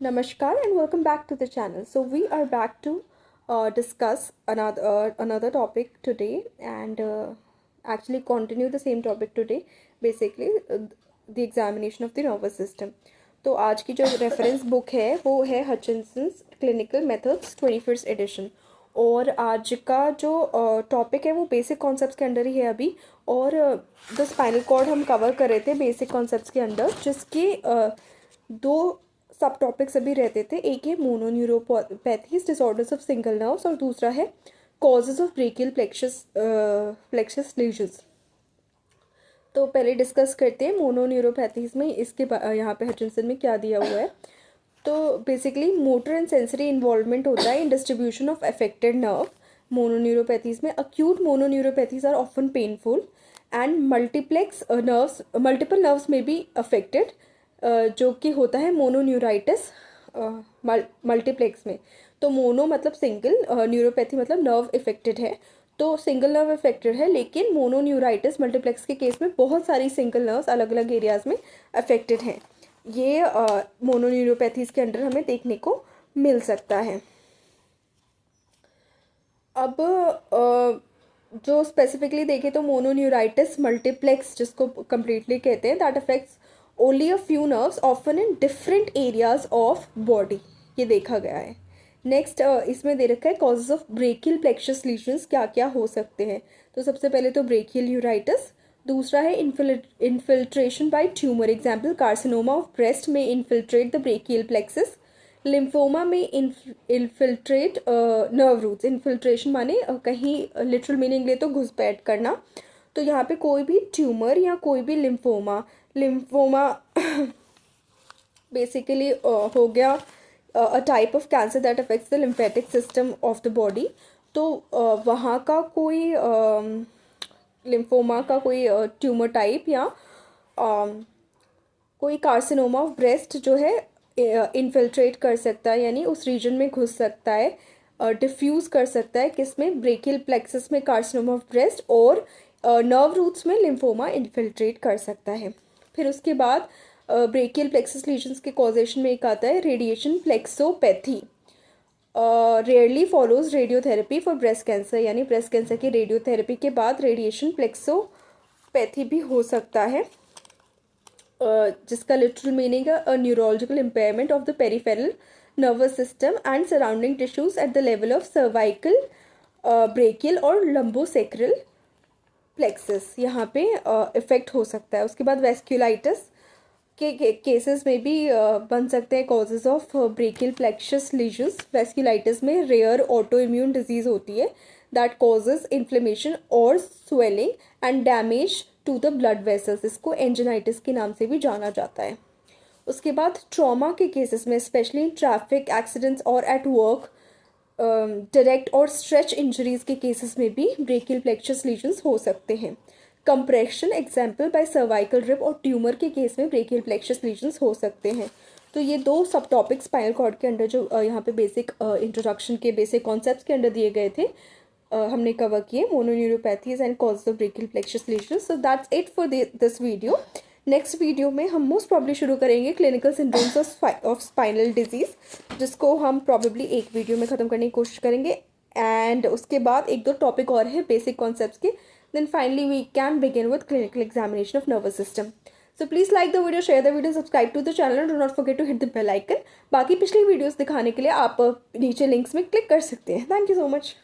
Namaskar and welcome back to the channel. So we are back to discuss another topic today and actually continue the same topic today. Basically, the examination of the nervous system. तो आज की जो reference book है वो है हचिंसन्स clinical methods 21st addition. और आज का जो टॉपिक है वो बेसिक कॉन्सेप्ट्स के अंडर ही है अभी। और द स्पाइनल कॉर्ड हम कवर कर रहे थे बेसिक कॉन्सेप्ट्स के अंडर, जिसके दो सब टॉपिक्स अभी रहते थे। एक है मोनोन्यूरोपैथीज डिसऑर्डर्स ऑफ सिंगल नर्व्स और दूसरा है causes of brachial plexus lesions. तो पहले डिस्कस करते हैं मोनोन्यूरोपैथीज में इसके यहाँ पे हचिंसन में क्या दिया हुआ है। तो basically motor and sensory involvement होता है in distribution of affected nerve. Mononeuropathies में acute mononeuropathies are often painful and multiple nerves में बी अफेक्टेड, जो कि होता है मोनोन्यूराइटिस मल्टीप्लेक्स में। तो मोनो मतलब सिंगल, न्यूरोपैथी मतलब नर्व इफेक्टेड है, तो सिंगल नर्व इफेक्टेड है। लेकिन मोनोन्यूराइटिस मल्टीप्लेक्स के केस में बहुत सारी सिंगल नर्व्स अलग अलग एरियाज में अफेक्टेड हैं। ये मोनोन्यूरोपैथीज के अंडर हमें देखने को मिल सकता है। अब जो स्पेसिफिकली देखें तो मोनोन्यूराइटिस मल्टीप्लेक्स जिसको कम्प्लीटली कहते हैं, that affects only a few nerves often in different areas of body, ये देखा गया है। नेक्स्ट इसमें दे रखा है causes of brachial plexus lesions, क्या क्या हो सकते हैं। तो सबसे पहले तो ब्रेकियल यूराइटिस, दूसरा है infiltration by tumour, example carcinoma of breast में infiltrate the brachial plexus. Lymphoma में इन्फिल्ट्रेट नर्व रूट्स, इन्फिल्ट्रेशन माने कहीं लिटरल मीनिंग ले तो घुसपैठ करना। तो यहाँ पे कोई भी ट्यूमर या कोई भी लिम्फोमा बेसिकली हो गया a type of cancer that affects the lymphatic system of the body. तो वहाँ का कोई लिम्फोमा का कोई ट्यूमर टाइप या कोई कार्सिनोमा ऑफ ब्रेस्ट जो है इन्फिल्ट्रेट कर सकता है, यानी उस रीजन में घुस सकता है, डिफ्यूज़ कर सकता है किसमें, ब्रेकियल प्लेक्सस में कार्सिनोमा ऑफ ब्रेस्ट, और नर्व रूट्स में लिम्फोमा इन्फिल्ट्रेट कर सकता है। फिर उसके बाद ब्रेकियल प्लेक्सस लीजन्स के कॉजेशन में एक आता है radiation plexopathy, rarely follows radiotherapy for breast cancer, यानी ब्रेस्ट कैंसर की रेडियोथेरेपी के बाद रेडिएशन प्लेक्सोपैथी भी हो सकता है, जिसका लिटरल मीनिंग है a neurological impairment of the peripheral nervous system and surrounding tissues at the level of cervical, brachial और लंबोसेक्रल प्लेक्सस, यहाँ पे इफेक्ट हो सकता है। उसके बाद वेस्क्यूलाइटिस के केसेस में भी बन सकते हैं causes of brachial plexus lesions. Vasculitis में रेयर ऑटो इम्यून डिजीज होती है दैट कॉजेज इन्फ्लेमेशन और swelling and damage to the blood vessels, इसको एंजिनाइटिस के नाम से भी जाना जाता है। उसके बाद ट्रॉमा के केसेस में स्पेशली ट्रैफिक एक्सीडेंट्स और एट वर्क डायरेक्ट और स्ट्रेच इंजरीज के केसेस में भी ब्रेकियल प्लेक्सस लीजन्स हो सकते हैं। Compression example bye cervical rib और ट्यूमर के केस में ब्रेकियल प्लेक्सस लीजन्स हो सकते हैं। तो ये दो सब टॉपिक स्पाइनल कॉर्ड के अंडर जो यहाँ पे बेसिक इंट्रोडक्शन के बेसिक कॉन्सेप्ट्स के अंडर दिए गए थे, हमने कवर किए मोनोन्यूरोपैथीज and causes of brachial plexus lesions. So that's it for this video. Next video में हम मोस्ट प्रॉब्ली शुरू करेंगे clinical syndromes of spinal disease, जिसको हम प्रॉबेबली एक वीडियो में ख़त्म करने की कोशिश करेंगे। एंड उसके बाद एक दो टॉपिक और है बेसिक कॉन्सेप्ट्स के, then finally we can begin with clinical examination of nervous system. So please like the video, share the video, subscribe to the channel, do not forget to hit the bell icon. बाकी पिछली videos दिखाने के लिए आप नीचे links में click कर सकते हैं। Thank you so much.